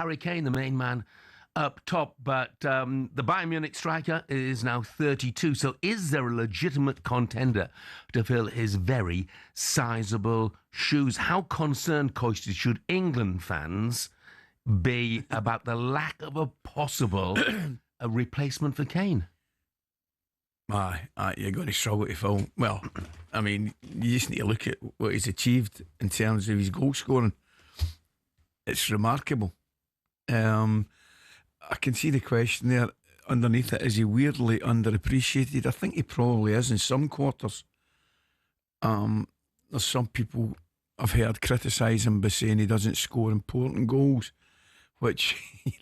Harry Kane, the main man up top, but the Bayern Munich striker is now 32. So is there a legitimate contender to fill his very sizable shoes? How concerned, Coisty, should England fans be about the lack of a possible a replacement for Kane? You're going to struggle to fill. Well, I mean, you just need to look at what he's achieved in terms of his goal scoring. It's remarkable. I can see the question there underneath it. Is he weirdly underappreciated? I think he probably is in some quarters. There's some people I've heard criticise him by saying he doesn't score important goals, which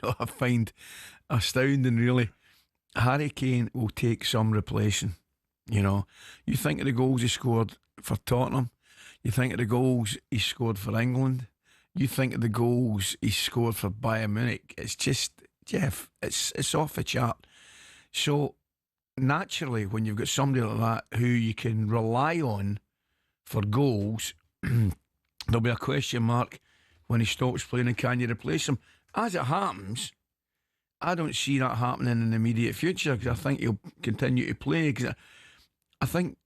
I find astounding, really. Harry Kane will take some replacing. You think of the goals he scored for Tottenham, you think of the goals he scored for England, you think of the goals he scored for Bayern Munich. It's just, Jeff, it's off the chart. So naturally, when you've got somebody like that who you can rely on for goals, there'll be a question mark when he stops playing, and can you replace him? As it happens, I don't see that happening in the immediate future, because I think he'll continue to play, because I think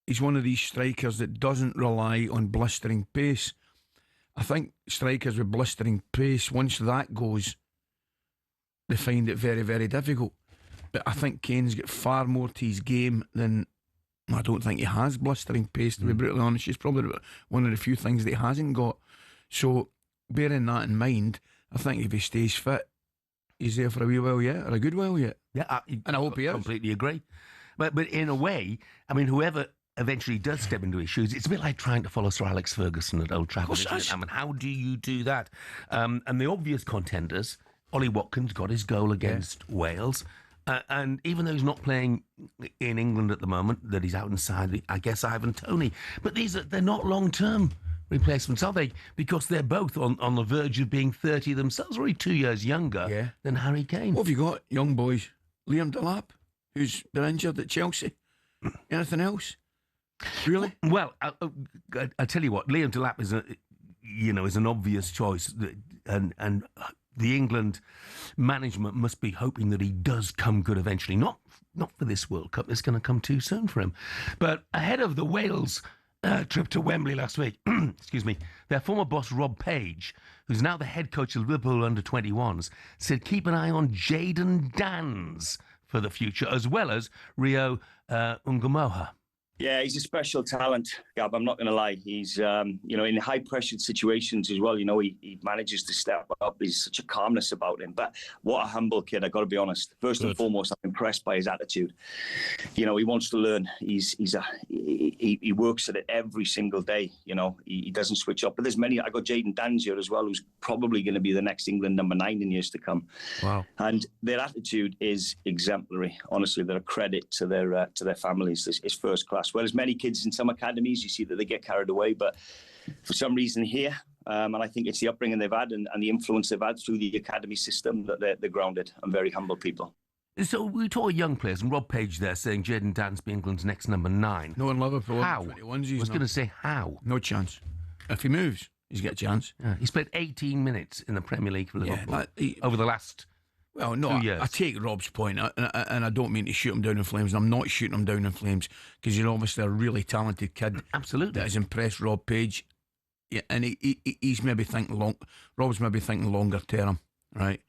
he's one of these strikers that doesn't rely on blistering pace. I think strikers with blistering pace, once that goes, they find it very, very difficult. But I think Kane's got far more to his game than... I don't think he has blistering pace, to be brutally honest. It's probably one of the few things that he hasn't got. So, bearing that in mind, I think if he stays fit, he's there for a wee while yet, or a good while yet. Yeah, and I hope he is. Completely agree. But in a way, I mean, whoever eventually does step into his shoes, it's a bit like trying to follow Sir Alex Ferguson at Old Trafford. I mean, how do you do that? And the obvious contenders, Ollie Watkins got his goal against Wales. And even though he's not playing in England at the moment, that he's out inside, I guess, Ivan Toney. But they're not long-term replacements, are they? Because they're both on the verge of being 30 themselves, only 2 years younger than Harry Kane. What have you got, young boys? Liam Delap, who's been injured at Chelsea. Anything else? Really? Well, I tell you what, Liam Delap is an obvious choice, and the England management must be hoping that he does come good eventually. Not for this World Cup. It's going to come too soon for him. But ahead of the Wales trip to Wembley last week, excuse me, their former boss Rob Page, who's now the head coach of Liverpool under-21s, said keep an eye on Jayden Danns for the future, as well as Rio Ungamoha. Yeah, he's a special talent, Gab. I'm not going to lie. He's, in high-pressured situations as well. He manages to step up. There's such a calmness about him. But what a humble kid, I've got to be honest. First and foremost, I'm impressed by his attitude. He wants to learn. He works at it every single day. He doesn't switch up. But there's many. I got Jayden Danns here as well, who's probably going to be the next England number 9 in years to come. Wow! And their attitude is exemplary. Honestly, they're a credit to their families. It's first class. Whereas many kids in some academies, you see that they get carried away. But for some reason here, and I think it's the upbringing they've had and the influence they've had through the academy system, that they're grounded and very humble people. So we talk young players, and Rob Page there saying Jayden Danns be England's next number 9. No, in Liverpool. How? I was going to say how. No chance. If he moves, he's got a chance. Yeah, he's played 18 minutes in the Premier League for Liverpool over the last... Well, no, I take Rob's point, and I don't mean to shoot him down in flames. I'm not shooting him down in flames, because you're obviously a really talented kid. Absolutely. That has impressed Rob Page. Yeah, and he's maybe thinking Rob's maybe thinking longer term, right?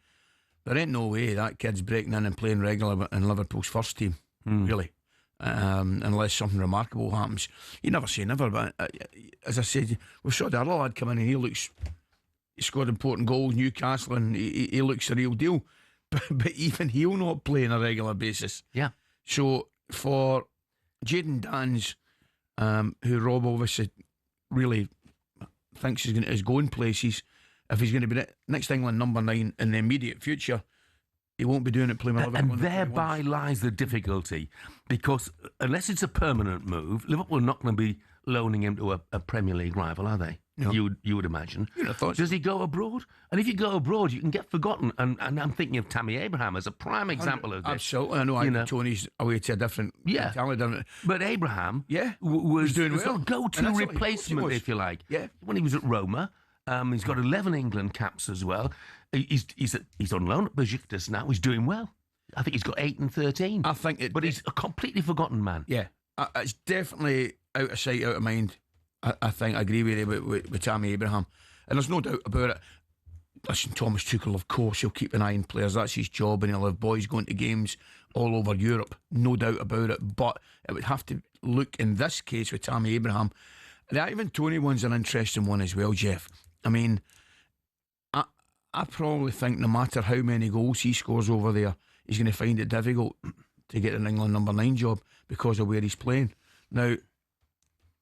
There ain't no way that kid's breaking in and playing regular in Liverpool's first team, really, unless something remarkable happens. You never say never, but as I said, we saw the other lad come in and he scored important goals, Newcastle, and he looks the real deal. But even he'll not play on a regular basis. Yeah. So for Jayden Danns, who Rob obviously really thinks is going places, if he's going to be next England number 9 in the immediate future, he won't be doing it playing with Liverpool. And thereby lies the difficulty, because unless it's a permanent move, Liverpool are not going to be loaning him to a Premier League rival, are they? No. You would imagine. Does he go abroad? And if you go abroad, you can get forgotten. And I'm thinking of Tammy Abraham as a prime example of this. Absolutely. I know Tony's away to a different mentality. But Abraham was doing well. Sort of go-to replacement, if you like. Yeah. When he was at Roma, he's got 11 England caps as well. He's on loan at Besiktas now. He's doing well. I think he's got 8 and 13. I think but he's a completely forgotten man. Yeah, it's definitely out of sight, out of mind. I think I agree with you with Tammy Abraham, and there's no doubt about it. Listen, Thomas Tuchel, of course, he'll keep an eye on players. That's his job, and he'll have boys going to games all over Europe, no doubt about it. But it would have to look, in this case with Tammy Abraham, the Ivan Toney one's an interesting one as well, Jeff. I mean, I probably think no matter how many goals he scores over there, he's going to find it difficult to get an England number 9 job because of where he's playing. Now,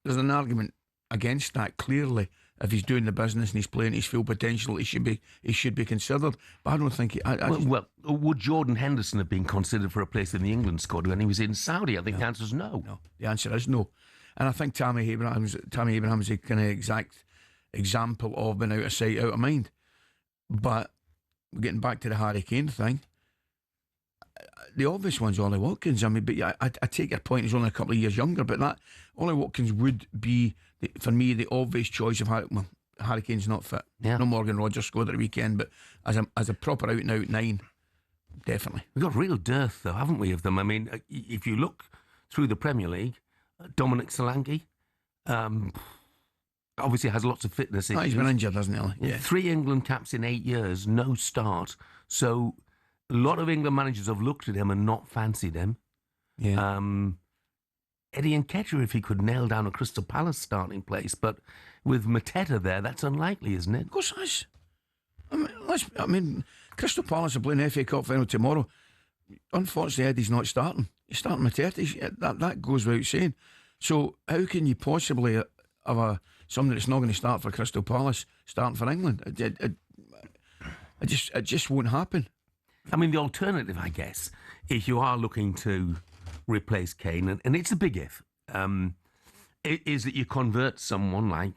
there's an argument against that, clearly. If he's doing the business and he's playing his full potential, he should be considered. But I don't think well, would Jordan Henderson have been considered for a place in the England squad when he was in Saudi? I think the answer is no. No, the answer is no. And I think Tammy Abraham's a kind of exact example of being out of sight, out of mind. But getting back to the Harry Kane thing, the obvious one's Ollie Watkins. I mean, but I take your point. He's only a couple of years younger, but that Ollie Watkins would be, for me, the obvious choice of Harry Kane's not fit. Yeah. No Morgan Rogers scored at the weekend, but as a proper out and out 9, definitely. We've got real dearth, though, haven't we, of them? I mean, if you look through the Premier League, Dominic Solanke obviously has lots of fitness issues. He's been injured, hasn't he? Yeah. 3 England caps in 8 years, no start. So a lot of England managers have looked at him and not fancied him. Yeah. Eddie Nketiah, if he could nail down a Crystal Palace starting place, but with Mateta there, that's unlikely, isn't it? Of course it is. I mean, Crystal Palace are playing the FA Cup final tomorrow. Unfortunately, Eddie's not starting. He's starting Mateta. That goes without saying. So how can you possibly have somebody that's not going to start for Crystal Palace starting for England? It just won't happen. I mean, the alternative, I guess, if you are looking to replace Kane, and it's a big if, is that you convert someone like,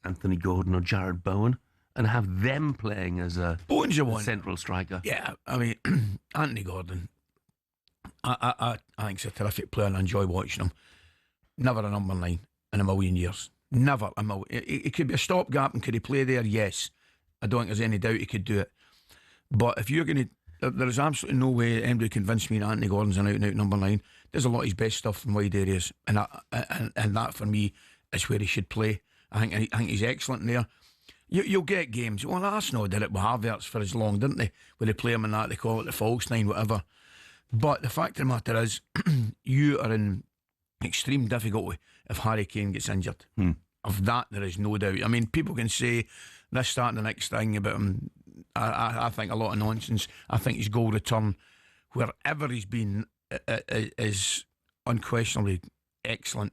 Anthony Gordon or Jared Bowen and have them playing as a central striker. Yeah, I mean, Anthony Gordon, I think he's a terrific player and I enjoy watching him. Never a number 9 in a million years. Never a million. It could be a stopgap, and could he play there? Yes. I don't think there's any doubt he could do it. But if you're going to, there is absolutely no way anybody convinced me that Anthony Gordon's an out-and-out number 9. There's a lot of his best stuff in wide areas, and that for me is where he should play. I think he's excellent in there. You'll get games. Well, Arsenal did it with Havertz for as long, didn't they? Where they play him in that, they call it the false 9, whatever. But the fact of the matter is, you are in extreme difficulty if Harry Kane gets injured. Of that, there is no doubt. I mean, people can say this, starting the next thing about him. I think a lot of nonsense. I think his goal return, wherever he's been, is unquestionably excellent.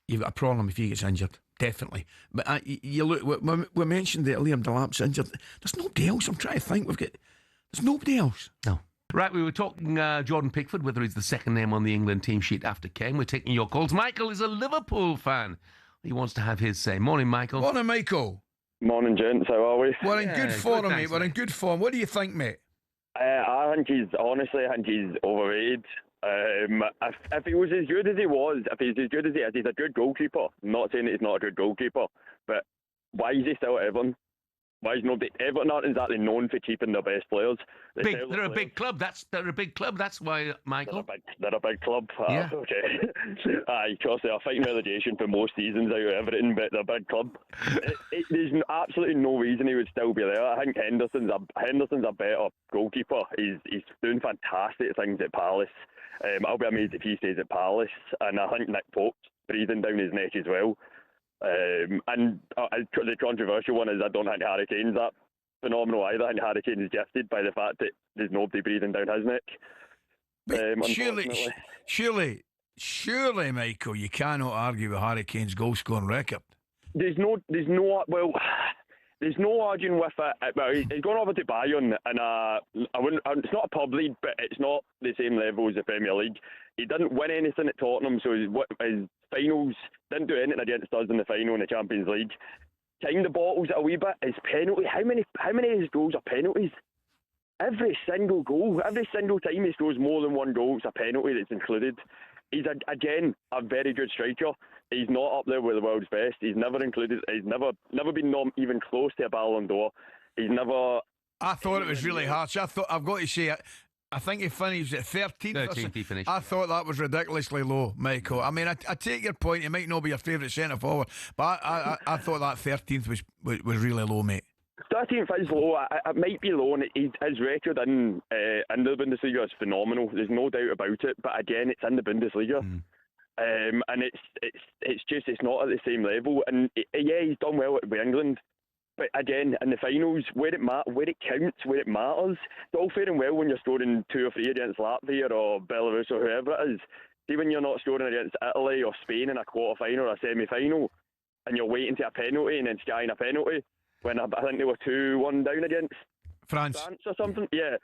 You've got a problem if he gets injured, definitely. But you look, we mentioned that Liam Delap's injured. There's nobody else. I'm trying to think. There's nobody else. No. Right, we were talking Jordan Pickford, whether he's the second name on the England team sheet after Kane. We're taking your calls. Michael is a Liverpool fan. He wants to have his say. Morning, Michael. Morning, Michael. Morning, gents. How are we? We're in good form, mate. We're in good form. What do you think, mate? I think he's overrated. If he was as good as he was, if he's as good as he is, he's a good goalkeeper. I'm not saying that he's not a good goalkeeper, but why is he still at Everton? Why is nobody? Everton aren't exactly known for keeping their best players. They're a big club. They're a big club. That's why, Michael. They're a big club. Yeah. Okay. Aye, because they are fighting relegation for most seasons out of everything, but they're a big club. There's absolutely no reason he would still be there. I think Henderson's a better goalkeeper. He's doing fantastic things at Palace. I'll be amazed if he stays at Palace, and I think Nick Pope's breathing down his neck as well. And the controversial one is I don't think Harry Kane's that phenomenal either. I think Harry Kane is gifted by the fact that there's nobody breathing down his neck. Surely, Michael, you cannot argue with Harry Kane's goal scoring record. There's no arguing with it. Well, he's gone over to Bayern, and it's not a pub league, but it's not the same level as the Premier League. He didn't win anything at Tottenham, so his finals didn't do anything against us in the final in the Champions League. Kind of bottles it a wee bit. His penalty. How many of his goals are penalties? Every single goal, every single time he scores more than one goal, it's a penalty that's included. He's again a very good striker. He's not up there with the world's best. He's never included. He's never been even close to a Ballon d'Or. He's never I thought it was really harsh. I've got to say, I think he finished at 13th. 13th he finished. I thought that was ridiculously low, Michael. I mean, I take your point. He might not be your favourite centre forward, but I thought that 13th was really low, mate. 13th is low. It might be low, and his record in the Bundesliga is phenomenal. There's no doubt about it. But again, it's in the Bundesliga, and it's not at the same level. And yeah, he's done well with England. But again, in the finals, where it counts, where it matters, it's all fair and well when you're scoring 2 or 3 against Latvia or Belarus or whoever it is. See, when you're not scoring against Italy or Spain in a quarter-final or a semi-final, and you're waiting to a penalty and then skying a penalty, when I think they were 2-1 down against France or something. Yeah,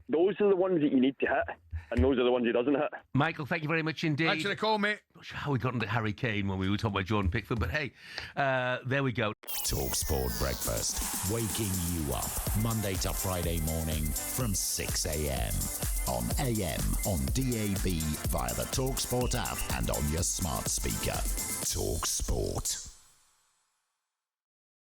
those are the ones that you need to hit, and those are the ones he doesn't hit. Michael, thank you very much indeed. Thanks for the call, mate. Not sure how we got into Harry Kane when we were talking about Jordan Pickford, but hey, there we go. Talk Sport Breakfast, waking you up Monday to Friday morning from 6 a.m. on AM, on DAB, via the Talk Sport app and on your smart speaker. Talk Sport.